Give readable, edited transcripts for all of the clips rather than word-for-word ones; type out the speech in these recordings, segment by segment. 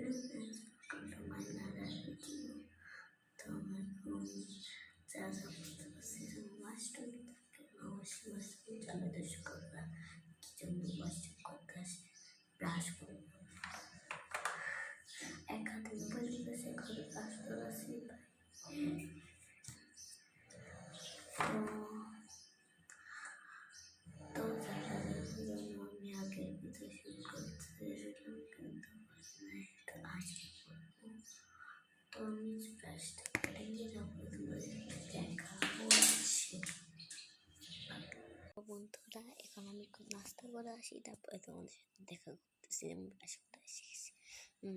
Welcome to my another video. তো আমার যা সিজন মাস্টার অবশ্যই জানা দর্শকরা কি জন্য মাস্টার করতে আসে ব্রাশ করে এক হাতে মোবাইল নিয়েছে এক হাতে ব্রাশ করা আছে তো আমি আগের ভিডিও শুরু করতে চেয়েছিলাম কিন্তু আজকে তো আমি ব্রাশটা করে নিয়ে যাবো তোমাদের দেখাবো বন্ধুরা এখন আমি নাস্তা করে আসি তারপরে তোমাদের সাথে দেখা করতেছি আমি ব্রাশ করে শিখেছি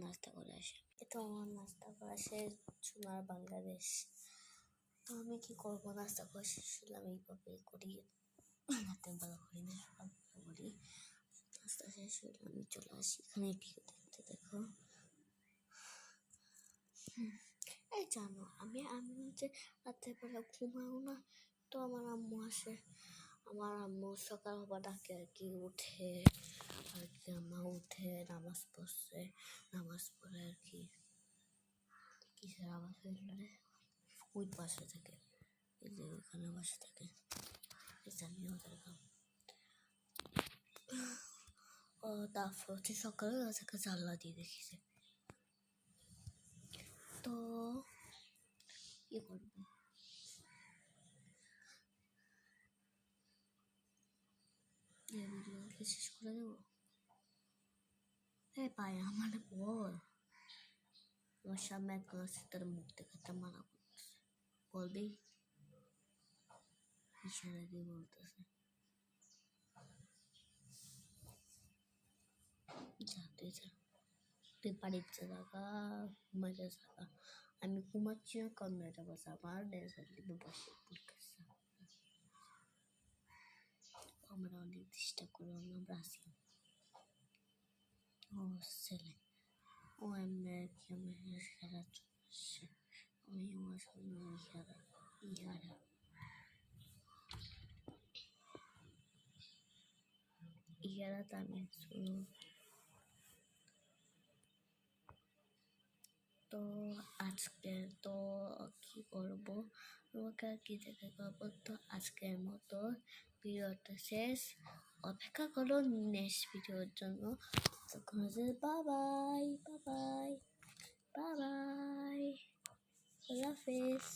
নাস্তা করে আসি তো আমার নাস্তা করা শেষ সোনার বাংলাদেশ তো আমি কি করবো নাস্তা করে শেষ হলাম এইভাবে করি হাতে ভালো করি না সকাল করি নাস্তা শেষ হলে আমি চলে আসি এখানে কি দেখতে দেখো এই জানো আমি হচ্ছে রাতের বেলা ঘুমাও না তো আমার আম্মু আসে আমার আম্মু সকাল হবার ডাকে আর কি উঠে আর কি আম্মা উঠে নামাজ পড়ছে নামাজ পড়ে আর কি কিসের আওয়াজ হইল রে ওই পাশে থাকে এই যে ওখানে বসে থাকে আমিও দেখলাম ও তারপর হচ্ছে সকালে তাকে জানলা দিয়ে দেখিছে তো কি করবো ভিডিওকে শেষ করে দেবো ভাই আমার বল আমার সামনে এক আছে তার মুখ দেখাতে মানা করতেছে বলবি ইশারা দিয়ে বলতেছে যা তুই বাড়িতে থাকা ঘুমাইতে থাকা আমি ঘুমাচ্ছি না কন্যাটা বসে আমার ডেজার লিখে বসে পড়তেছে আমরা অনেক ডিস্টার্ব করে আমরা আসি ও ছেলে ও এমনি আমি সারা চলছে আমি আমার সামনে ইহারা আমি তো আজকে তো কি করবো তোমাকে আর কি দেখে করবো তো আজকের মতো ভিডিওটা শেষ অপেক্ষা করো নেক্সট ভিডিওর জন্য তখন bye bye bye bye bye আল্লাহ হাফেজ।